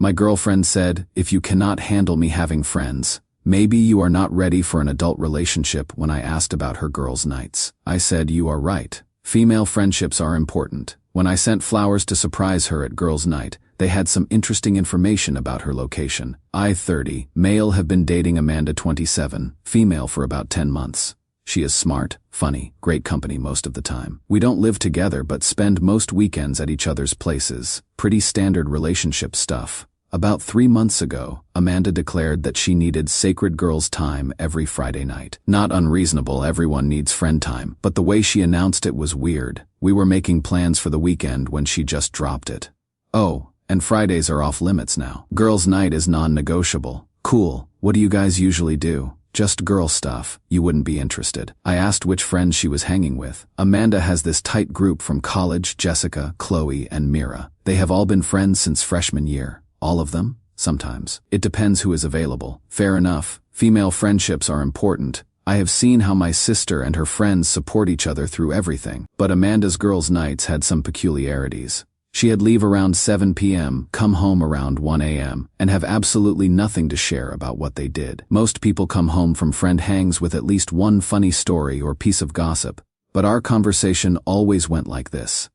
My girlfriend said, "If you cannot handle me having friends, maybe you are not ready for an adult relationship." When I asked about her girls' nights, I said, "You are right. Female friendships are important." When I sent flowers to surprise her at girls' night, they had some interesting information about her location. I, 30, male, have been dating Amanda, 27, female, for about 10 months. She is smart, funny, great company most of the time. We don't live together but spend most weekends at each other's places. Pretty standard relationship stuff. About 3 months ago, Amanda declared that she needed sacred girls' time every Friday night. Not unreasonable, everyone needs friend time, but the way she announced it was weird. We were making plans for the weekend when she just dropped it. "Oh, and Fridays are off limits now. Girls' night is non-negotiable." Cool. What do you guys usually do? "Just girl stuff. You wouldn't be interested." I asked which friends she was hanging with. Amanda has this tight group from college: Jessica, Qley, and Mira. They have all been friends since freshman year. All of them? Sometimes. It depends who is available. Fair enough. Female friendships are important. I have seen how my sister and her friends support each other through everything. But Amanda's girls' nights had some peculiarities. She'd leave around 7 p.m., come home around 1 a.m., and have absolutely nothing to share about what they did. Most people come home from friend hangs with at least one funny story or piece of gossip, but our conversation always went like this.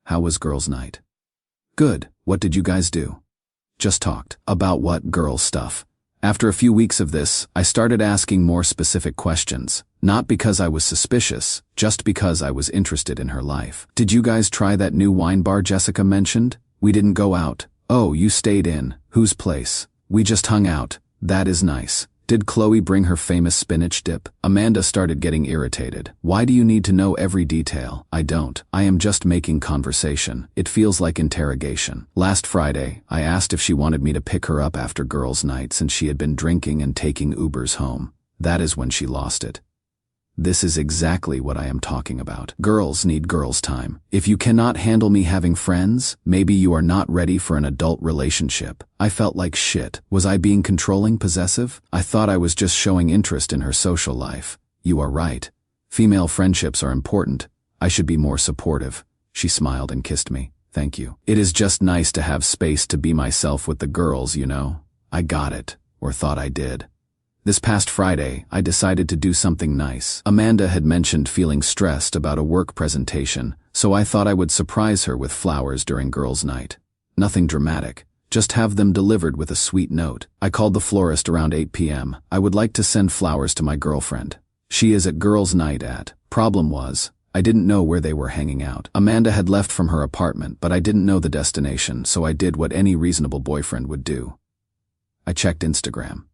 "How was girls' night?" "Good. What did you guys do?" "Just talked." "About what girl stuff?" After a few weeks of this, I started asking more specific questions. Not because I was suspicious, just because I was interested in her life. "Did you guys try that new wine bar Jessica mentioned?" "We didn't go out." "Oh, you stayed in. Whose place?" "We just hung out." "That is nice." "Did Qley bring her famous spinach dip?" Amanda started getting irritated. "Why do you need to know every detail?" "I don't. I am just making conversation. It feels like interrogation." Last Friday, I asked if she wanted me to pick her up after girls' nights, and she had been drinking and taking Ubers home. That is when she lost it. This is exactly what I am talking about. Girls need girls' time. If you cannot handle me having friends, maybe you are not ready for an adult relationship. I felt like shit. Was I being controlling, possessive? I thought I was just showing interest in her social life. "You are right. Female friendships are important. I should be more supportive." She smiled and kissed me. "Thank you. It is just nice to have space to be myself with the girls, you know." I got it, or thought I did. This past Friday, I decided to do something nice. Amanda had mentioned feeling stressed about a work presentation, so I thought I would surprise her with flowers during girls' night. Nothing dramatic, just have them delivered with a sweet note. I called the florist around 8 p.m. I would like to send flowers to my girlfriend. She is at girls' night at. Problem was, I didn't know where they were hanging out. Amanda had left from her apartment, but I didn't know the destination, so I did what any reasonable boyfriend would do. I checked Instagram.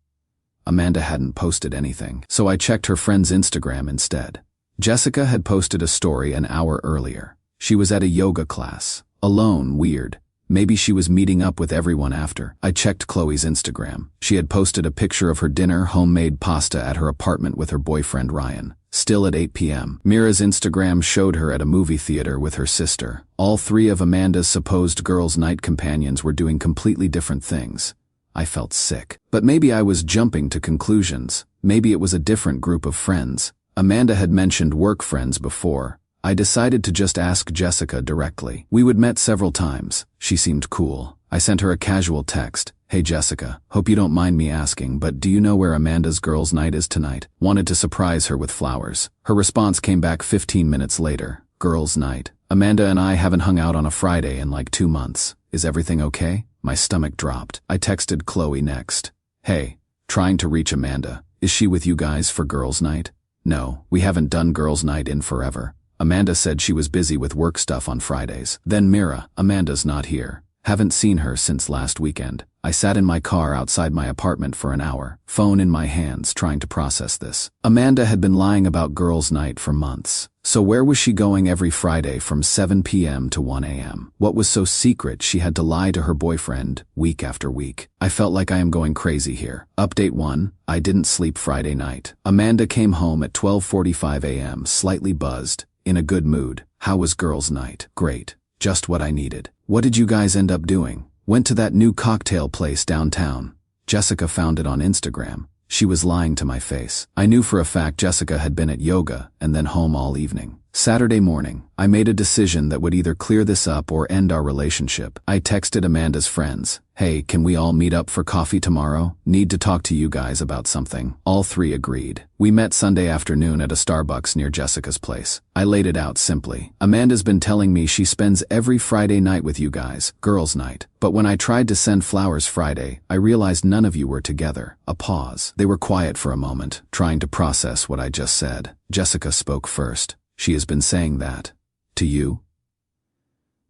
Amanda hadn't posted anything, so I checked her friend's Instagram instead. Jessica had posted a story an hour earlier. She was at a yoga class. Alone, weird. Maybe she was meeting up with everyone after. I checked Qley's Instagram. She had posted a picture of her dinner, homemade pasta at her apartment with her boyfriend Ryan. Still at 8 p.m. Mira's Instagram showed her at a movie theater with her sister. All three of Amanda's supposed girls' night companions were doing completely different things. I felt sick. But maybe I was jumping to conclusions. Maybe it was a different group of friends. Amanda had mentioned work friends before. I decided to just ask Jessica directly. We would met several times. She seemed cool. I sent her a casual text. "Hey Jessica, hope you don't mind me asking, but do you know where Amanda's girls' night is tonight?" Wanted to surprise her with flowers. Her response came back 15 minutes later. "Girls' night. Amanda and I haven't hung out on a Friday in like 2 months. Is everything okay?" My stomach dropped. I texted Qley next. "Hey, trying to reach Amanda. Is she with you guys for girls' night?" "No, we haven't done girls' night in forever. Amanda said she was busy with work stuff on Fridays." Then Mira, "Amanda's not here. Haven't seen her since last weekend." I sat in my car outside my apartment for an hour, phone in my hands, trying to process this. Amanda had been lying about girls' night for months. So where was she going every Friday from 7 p.m. to 1 a.m.? What was so secret she had to lie to her boyfriend week after week? I felt like I am going crazy here. Update 1, I didn't sleep Friday night. Amanda came home at 12:45 a.m., slightly buzzed, in a good mood. "How was girls' night?" "Great. Just what I needed." "What did you guys end up doing?" "Went to that new cocktail place downtown." Jessica found it on Instagram. She was lying to my face. I knew for a fact Jessica had been at yoga and then home all evening. Saturday morning, I made a decision that would either clear this up or end our relationship. I texted Amanda's friends, "Hey, can we all meet up for coffee tomorrow? Need to talk to you guys about something." All three agreed. We met Sunday afternoon at a Starbucks near Jessica's place. I laid it out simply. Amanda's been telling me she spends every Friday night with you guys, girls' night. But when I tried to send flowers Friday, I realized none of you were together. A pause. They were quiet for a moment, trying to process what I just said. Jessica spoke first. "She has been saying that. To you?"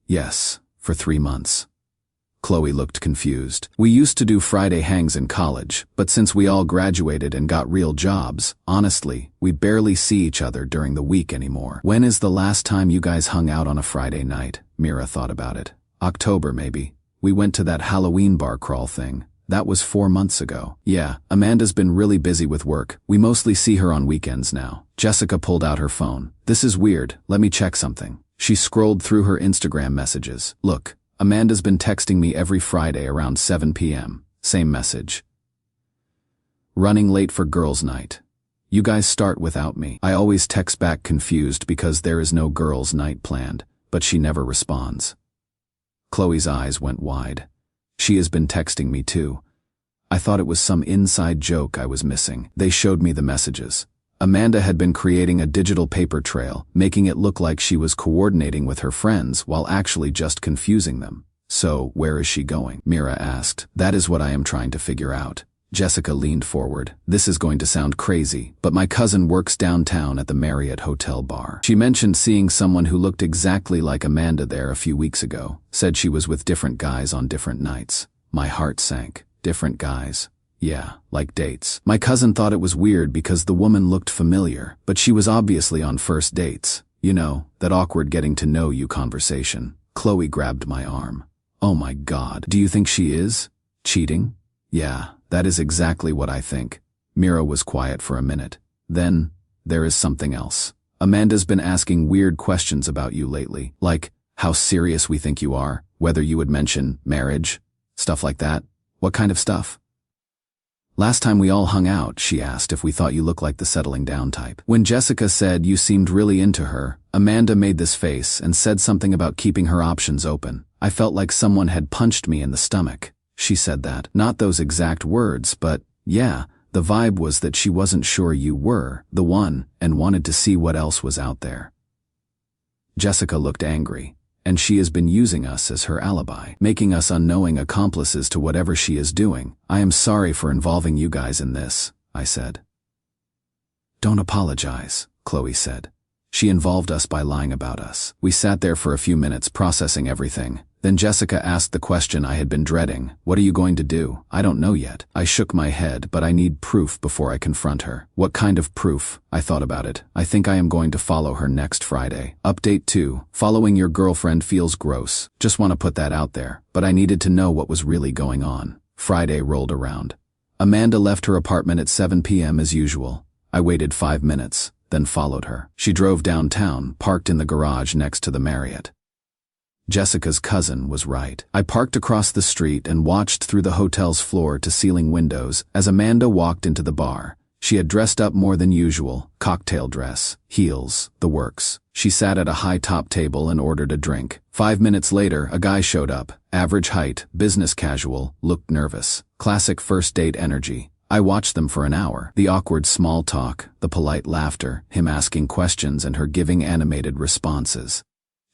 "Yes, for 3 months. Qley looked confused. "We used to do Friday hangs in college, but since we all graduated and got real jobs, honestly, we barely see each other during the week anymore." "When is the last time you guys hung out on a Friday night?" Mira thought about it. "October, maybe. We went to that Halloween bar crawl thing. That was 4 months ago." "Yeah, Amanda's been really busy with work. We mostly see her on weekends now." Jessica pulled out her phone. "This is weird. Let me check something." She scrolled through her Instagram messages. "Look, Amanda's been texting me every Friday around 7 p.m. Same message. Running late for girls' night. You guys start without me." I always text back confused because there is no girls' night planned, but she never responds. Qley's eyes went wide. "She has been texting me too. I thought it was some inside joke I was missing." They showed me the messages. Amanda had been creating a digital paper trail, making it look like she was coordinating with her friends while actually just confusing them. "So, where is she going?" Mira asked. "That is what I am trying to figure out." Jessica leaned forward. "This is going to sound crazy, but my cousin works downtown at the Marriott Hotel bar. She mentioned seeing someone who looked exactly like Amanda there a few weeks ago. Said she was with different guys on different nights." My heart sank. Different guys. Yeah, like dates. My cousin thought it was weird because the woman looked familiar, but she was obviously on first dates. You know, that awkward getting to know you conversation. Qley grabbed my arm. "Oh my God, do you think she is cheating?" "Yeah, that is exactly what I think." Mira was quiet for a minute. "Then, there is something else. Amanda's been asking weird questions about you lately, like how serious we think you are, whether you would mention marriage, stuff like that." "What kind of stuff?" "Last time we all hung out, she asked if we thought you looked like the settling down type. When Jessica said you seemed really into her, Amanda made this face and said something about keeping her options open. I felt like someone had punched me in the stomach." She said that. Not those exact words, but yeah, the vibe was that she wasn't sure you were the one and wanted to see what else was out there. Jessica looked angry. "And she has been using us as her alibi, making us unknowing accomplices to whatever she is doing. I am sorry for involving you guys in this," I said. "Don't apologize," Qley said. "She involved us by lying about us." We sat there for a few minutes processing everything. Then Jessica asked the question I had been dreading. "What are you going to do?" "I don't know yet." I shook my head, but I need proof before I confront her. "What kind of proof?" I thought about it. "I think I am going to follow her next Friday." Update 2. Following your girlfriend feels gross. Just want to put that out there. But I needed to know what was really going on. Friday rolled around. Amanda left her apartment at 7 p.m. as usual. I waited 5 minutes, then followed her. She drove downtown, parked in the garage next to the Marriott. Jessica's cousin was right. I parked across the street and watched through the hotel's floor-to-ceiling windows as Amanda walked into the bar. She had dressed up more than usual, cocktail dress, heels, the works. She sat at a high-top table and ordered a drink. 5 minutes later, a guy showed up. Average height, business casual, looked nervous. Classic first date energy. I watched them for an hour. The awkward small talk, the polite laughter, him asking questions and her giving animated responses.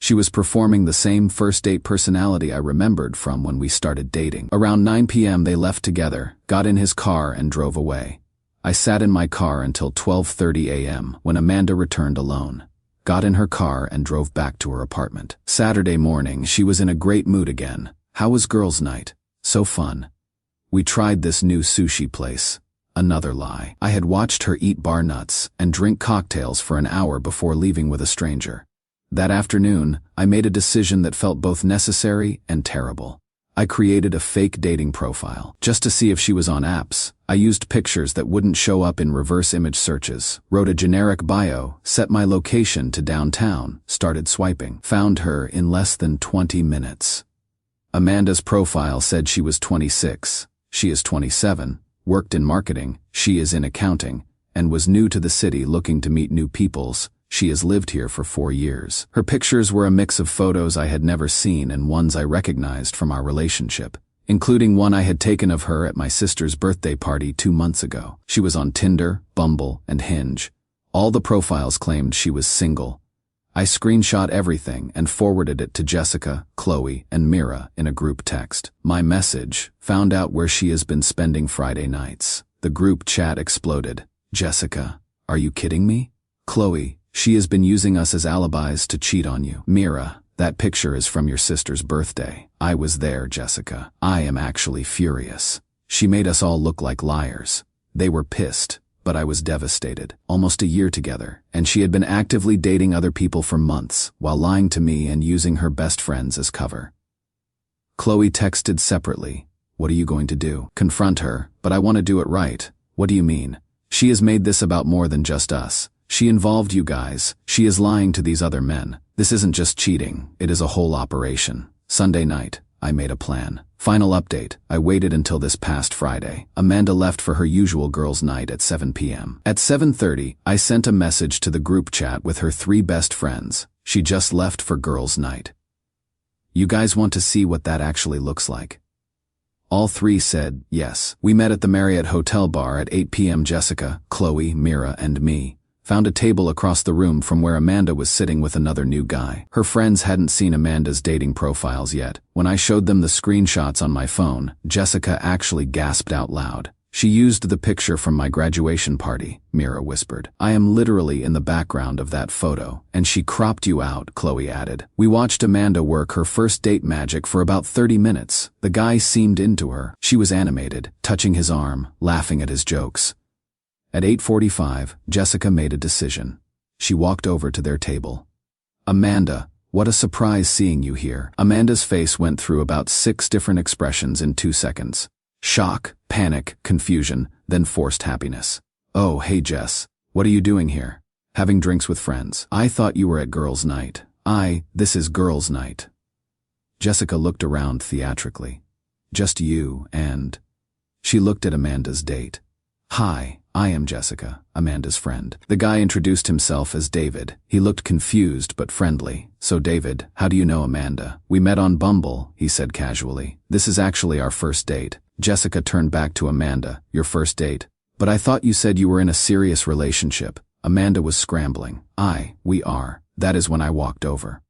She was performing the same first date personality I remembered from when we started dating. Around 9 p.m. they left together, got in his car and drove away. I sat in my car until 12:30 a.m. when Amanda returned alone. Got in her car and drove back to her apartment. Saturday morning, she was in a great mood again. "How was girls' night?" "So fun. We tried this new sushi place." Another lie. I had watched her eat bar nuts and drink cocktails for an hour before leaving with a stranger. That afternoon, I made a decision that felt both necessary and terrible. I created a fake dating profile, just to see if she was on apps. I used pictures that wouldn't show up in reverse image searches, wrote a generic bio, set my location to downtown, started swiping. Found her in less than 20 minutes. Amanda's profile said she was 26. She is 27, worked in marketing, she is in accounting, and was new to the city looking to meet new peoples. She has lived here for 4 years. Her pictures were a mix of photos I had never seen and ones I recognized from our relationship, including one I had taken of her at my sister's birthday party 2 months ago. She was on Tinder, Bumble, and Hinge. All the profiles claimed she was single. I screenshot everything and forwarded it to Jessica, Qley, and Mira in a group text. My message: found out where she has been spending Friday nights. The group chat exploded. Jessica, are you kidding me? Qley, she has been using us as alibis to cheat on you. Mira, that picture is from your sister's birthday. I was there, Jessica. I am actually furious. She made us all look like liars. They were pissed, but I was devastated. Almost a year together, and she had been actively dating other people for months, while lying to me and using her best friends as cover. Qley texted separately. What are you going to do? Confront her, but I want to do it right. What do you mean? She has made this about more than just us. She involved you guys. She is lying to these other men. This isn't just cheating, it is a whole operation. Sunday night, I made a plan. Final update, I waited until this past Friday. Amanda left for her usual girls' night at 7 p.m. At 7:30, I sent a message to the group chat with her 3 best friends. She just left for girls' night. You guys want to see what that actually looks like? All 3 said yes. We met at the Marriott Hotel bar at 8 p.m. Jessica, Qley, Mira, and me found a table across the room from where Amanda was sitting with another new guy. Her friends hadn't seen Amanda's dating profiles yet. When I showed them the screenshots on my phone, Jessica actually gasped out loud. She used the picture from my graduation party, Mira whispered. I am literally in the background of that photo. And she cropped you out, Qley added. We watched Amanda work her first date magic for about 30 minutes. The guy seemed into her. She was animated, touching his arm, laughing at his jokes. At 8:45, Jessica made a decision. She walked over to their table. Amanda, what a surprise seeing you here. Amanda's face went through about 6 different expressions in 2 seconds. Shock, panic, confusion, then forced happiness. Oh, hey Jess, what are you doing here? Having drinks with friends. I thought you were at girls' night. This is girls' night. Jessica looked around theatrically. Just you and... She looked at Amanda's date. Hi, I am Jessica, Amanda's friend. The guy introduced himself as David. He looked confused but friendly. So David, how do you know Amanda? We met on Bumble, he said casually. This is actually our first date. Jessica turned back to Amanda. Your first date? But I thought you said you were in a serious relationship. Amanda was scrambling. We are. That is when I walked over.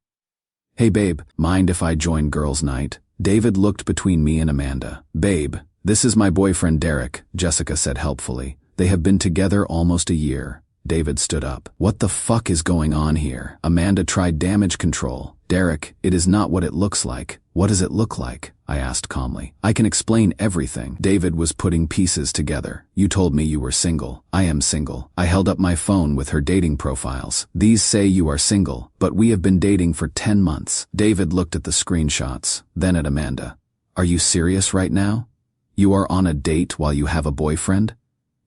Hey babe, mind if I join girls' night? David looked between me and Amanda. Babe, this is my boyfriend Derek, Jessica said helpfully. They have been together almost a year. David stood up. What the fuck is going on here? Amanda tried damage control. Derek, it is not what it looks like. What does it look like? I asked calmly. I can explain everything. David was putting pieces together. You told me you were single. I am single. I held up my phone with her dating profiles. These say you are single, but we have been dating for 10 months. David looked at the screenshots, then at Amanda. Are you serious right now? You are on a date while you have a boyfriend?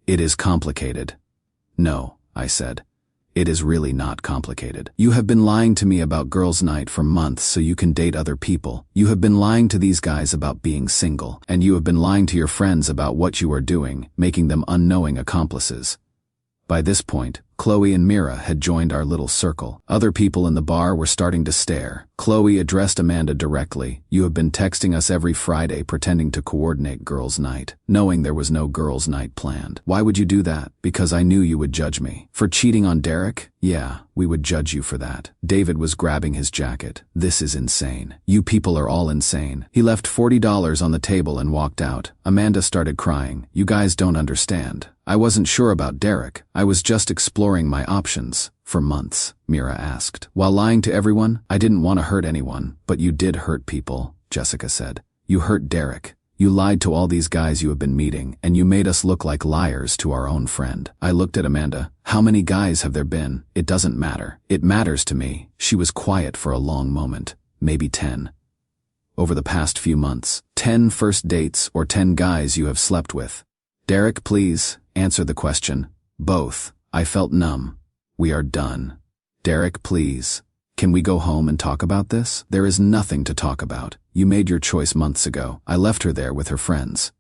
It is complicated. No, I said. It is really not complicated. You have been lying to me about girls' night for months so you can date other people. You have been lying to these guys about being single. And you have been lying to your friends about what you are doing, making them unknowing accomplices. By this point, Qley and Mira had joined our little circle. Other people in the bar were starting to stare. Qley addressed Amanda directly. You have been texting us every Friday pretending to coordinate girls' night, knowing there was no girls' night planned. Why would you do that? Because I knew you would judge me. For cheating on Derek? Yeah, we would judge you for that. David was grabbing his jacket. This is insane. You people are all insane. He left $40 on the table and walked out. Amanda started crying. You guys don't understand. I wasn't sure about Derek. I was just exploring my options. For months, Mira asked. While lying to everyone, I didn't want to hurt anyone. But you did hurt people, Jessica said. You hurt Derek. You lied to all these guys you have been meeting, and you made us look like liars to our own friend. I looked at Amanda. How many guys have there been? It doesn't matter. It matters to me. She was quiet for a long moment. Maybe 10. Over the past few months, 10 first dates or 10 guys you have slept with. Derek, please, answer the question. Both. I felt numb. We are done. Derek, please. Can we go home and talk about this? There is nothing to talk about. You made your choice months ago. I left her there with her friends.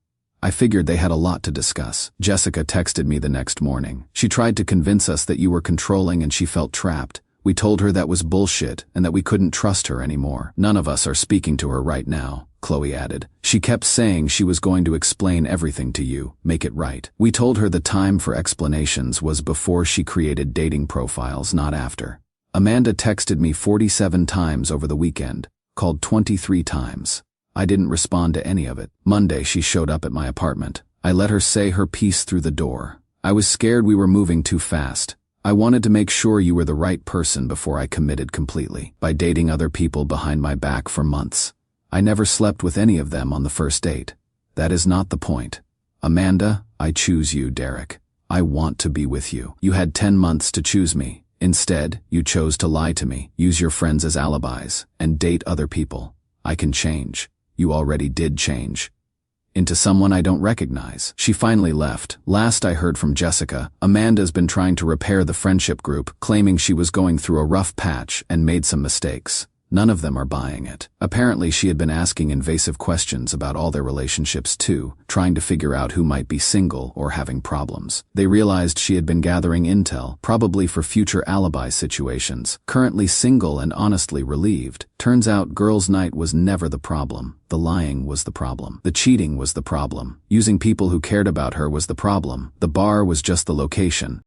I figured they had a lot to discuss. Jessica texted me the next morning. She tried to convince us that you were controlling and she felt trapped. We told her that was bullshit and that we couldn't trust her anymore. None of us are speaking to her right now, Qley added. She kept saying she was going to explain everything to you, make it right. We told her the time for explanations was before she created dating profiles, not after. Amanda texted me 47 times over the weekend, called 23 times. I didn't respond to any of it. Monday she showed up at my apartment. I let her say her piece through the door. I was scared we were moving too fast. I wanted to make sure you were the right person before I committed completely. By dating other people behind my back for months, I never slept with any of them on the first date. That is not the point. Amanda, I choose you, Derek. I want to be with you. You had 10 months to choose me. Instead, you chose to lie to me, use your friends as alibis, and date other people. I can change. You already did change. Into someone I don't recognize. She finally left. Last I heard from Jessica, Amanda's been trying to repair the friendship group, claiming she was going through a rough patch and made some mistakes. None of them are buying it. Apparently she had been asking invasive questions about all their relationships too, trying to figure out who might be single or having problems. They realized she had been gathering intel, probably for future alibi situations. Currently single and honestly relieved. Turns out girls' night was never the problem. The lying was the problem. The cheating was the problem. Using people who cared about her was the problem. The bar was just the location.